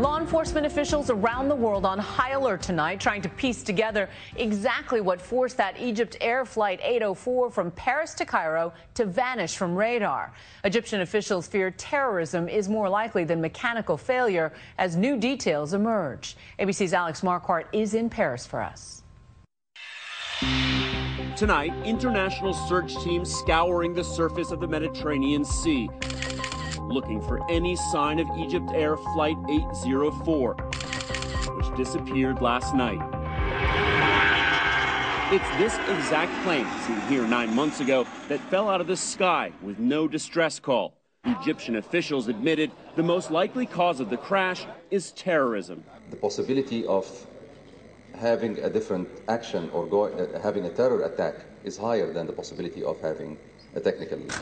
Law enforcement officials around the world on high alert tonight, trying to piece together exactly what forced that EgyptAir Flight 804 from Paris to Cairo to vanish from radar. Egyptian officials fear terrorism is more likely than mechanical failure as new details emerge. ABC's Alex Marquardt is in Paris for us. Tonight, international search teams scouring the surface of the Mediterranean Sea, looking for any sign of EgyptAir Flight 804, which disappeared last night. It's this exact plane, seen here 9 months ago, that fell out of the sky with no distress call. Egyptian officials admitted the most likely cause of the crash is terrorism. The possibility of having a different action or having a terror attack is higher than the possibility of having a technical leak.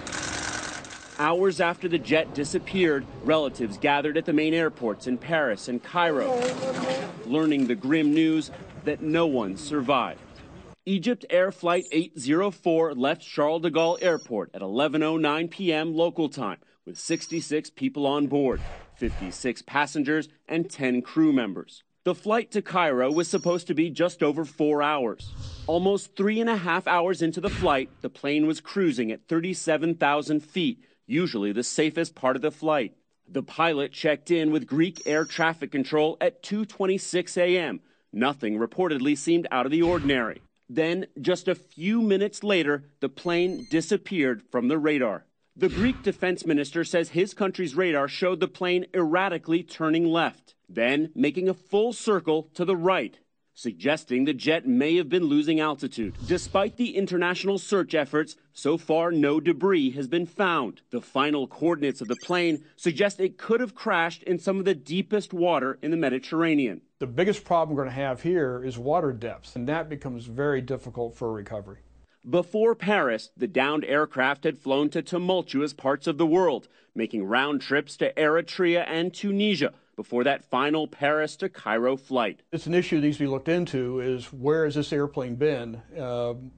Hours after the jet disappeared, relatives gathered at the main airports in Paris and Cairo, learning the grim news that no one survived. EgyptAir Flight 804 left Charles de Gaulle Airport at 11:09 p.m. local time with 66 people on board, 56 passengers and 10 crew members. The flight to Cairo was supposed to be just over 4 hours. Almost 3.5 hours into the flight, the plane was cruising at 37,000 feet, usually the safest part of the flight. The pilot checked in with Greek air traffic control at 2:26 a.m. Nothing reportedly seemed out of the ordinary. Then, just a few minutes later, the plane disappeared from the radar. The Greek defense minister says his country's radar showed the plane erratically turning left, then making a full circle to the right, suggesting the jet may have been losing altitude. Despite the international search efforts, so far no debris has been found. The final coordinates of the plane suggest it could have crashed in some of the deepest water in the Mediterranean. The biggest problem we're going to have here is water depth, and that becomes very difficult for recovery. Before Paris, the downed aircraft had flown to tumultuous parts of the world, making round trips to Eritrea and Tunisia before that final Paris to Cairo flight. It's an issue that needs to be looked into is where has this airplane been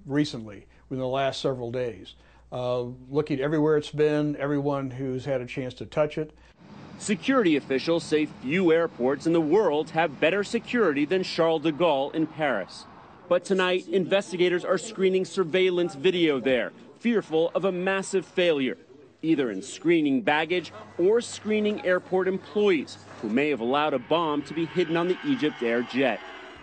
recently, within the last several days. Looking everywhere it's been, everyone who's had a chance to touch it. Security officials say few airports in the world have better security than Charles de Gaulle in Paris. But tonight, investigators are screening surveillance video there, fearful of a massive failure, either in screening baggage or screening airport employees who may have allowed a bomb to be hidden on the EgyptAir jet.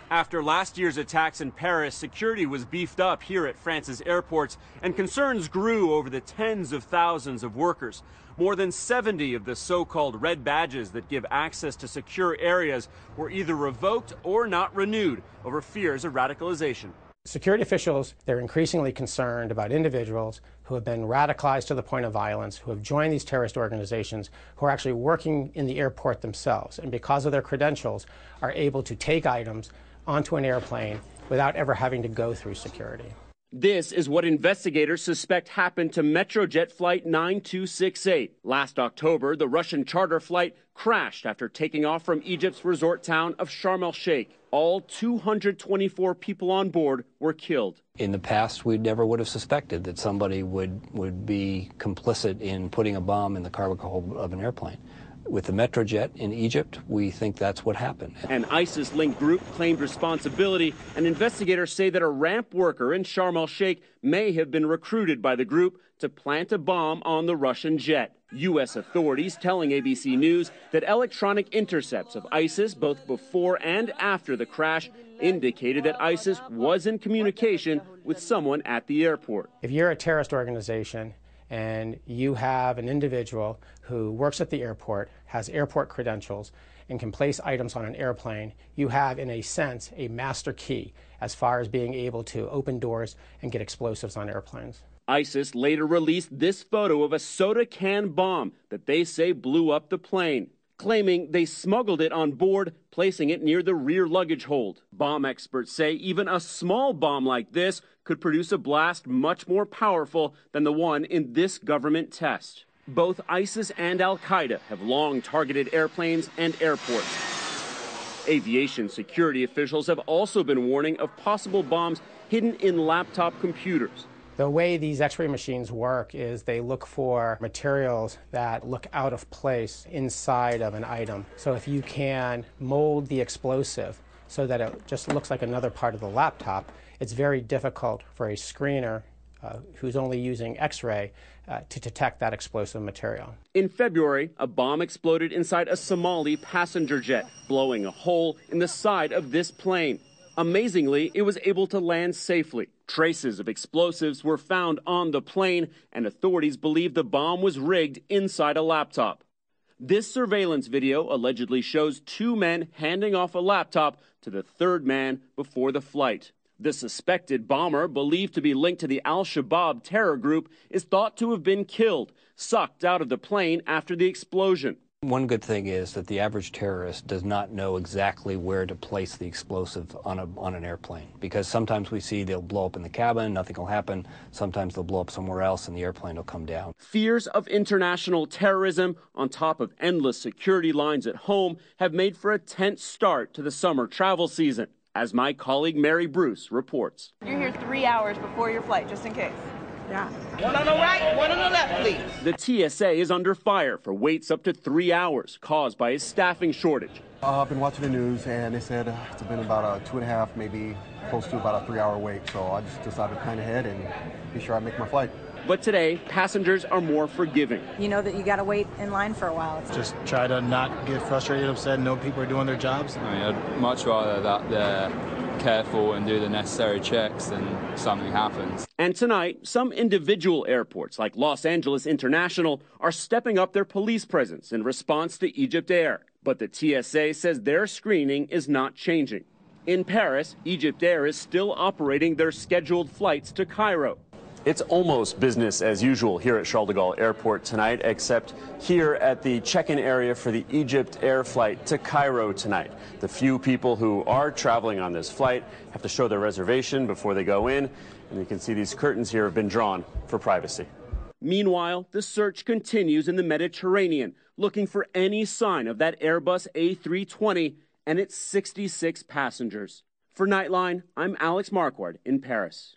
After last year's attacks in Paris, security was beefed up here at France's airports, and concerns grew over the tens of thousands of workers. More than 70 of the so-called red badges that give access to secure areas were either revoked or not renewed over fears of radicalization. Security officials, they're increasingly concerned about individuals who have been radicalized to the point of violence, who have joined these terrorist organizations, who are actually working in the airport themselves, and because of their credentials are able to take items onto an airplane without ever having to go through security. This is what investigators suspect happened to Metrojet Flight 9268. Last October, the Russian charter flight crashed after taking off from Egypt's resort town of Sharm el-Sheikh. All 224 people on board were killed. In the past, we never would have suspected that somebody would be complicit in putting a bomb in the cargo hold of an airplane. With the Metrojet in Egypt, we think that's what happened. An ISIS-linked group claimed responsibility, and investigators say that a ramp worker in Sharm el-Sheikh may have been recruited by the group to plant a bomb on the Russian jet. U.S. authorities telling ABC News that electronic intercepts of ISIS, both before and after the crash, indicated that ISIS was in communication with someone at the airport. If you're a terrorist organization and you have an individual who works at the airport, has airport credentials, and can place items on an airplane, you have, in a sense, a master key as far as being able to open doors and get explosives on airplanes. ISIS later released this photo of a soda can bomb that they say blew up the plane, claiming they smuggled it on board, placing it near the rear luggage hold. Bomb experts say even a small bomb like this could produce a blast much more powerful than the one in this government test. Both ISIS and al-Qaeda have long targeted airplanes and airports. Aviation security officials have also been warning of possible bombs hidden in laptop computers. The way these X-ray machines work is they look for materials that look out of place inside of an item. So if you can mold the explosive so that it just looks like another part of the laptop, it's very difficult for a screener who's only using X-ray to detect that explosive material. In February, a bomb exploded inside a Somali passenger jet, blowing a hole in the side of this plane. Amazingly, it was able to land safely. Traces of explosives were found on the plane, and authorities believe the bomb was rigged inside a laptop. This surveillance video allegedly shows two men handing off a laptop to the third man before the flight. The suspected bomber, believed to be linked to the Al-Shabaab terror group, is thought to have been killed, sucked out of the plane after the explosion. One good thing is that the average terrorist does not know exactly where to place the explosive on an airplane, because sometimes we see they'll blow up in the cabin, nothing will happen. Sometimes they'll blow up somewhere else and the airplane will come down. Fears of international terrorism, on top of endless security lines at home, have made for a tense start to the summer travel season, as my colleague Mary Bruce reports. You're here 3 hours before your flight, just in case. Yeah. One on the right, one on the left, please. The TSA is under fire for waits up to 3 hours caused by a staffing shortage. I've been watching the news, and they said it's been about a 2.5, maybe close to about a 3-hour wait. So I just decided to plan ahead and be sure I make my flight. But today, passengers are more forgiving. You know that you got to wait in line for a while. Just try to not get frustrated, upset, know people are doing their jobs. I mean, I'd much rather that they're careful and do the necessary checks than something happens. And tonight, some individual airports like Los Angeles International are stepping up their police presence in response to EgyptAir. But the TSA says their screening is not changing. In Paris, EgyptAir is still operating their scheduled flights to Cairo. It's almost business as usual here at Charles de Gaulle Airport tonight, except here at the check-in area for the EgyptAir flight to Cairo tonight. The few people who are traveling on this flight have to show their reservation before they go in, and you can see these curtains here have been drawn for privacy. Meanwhile, the search continues in the Mediterranean, looking for any sign of that Airbus A320 and its 66 passengers. For Nightline, I'm Alex Marquardt in Paris.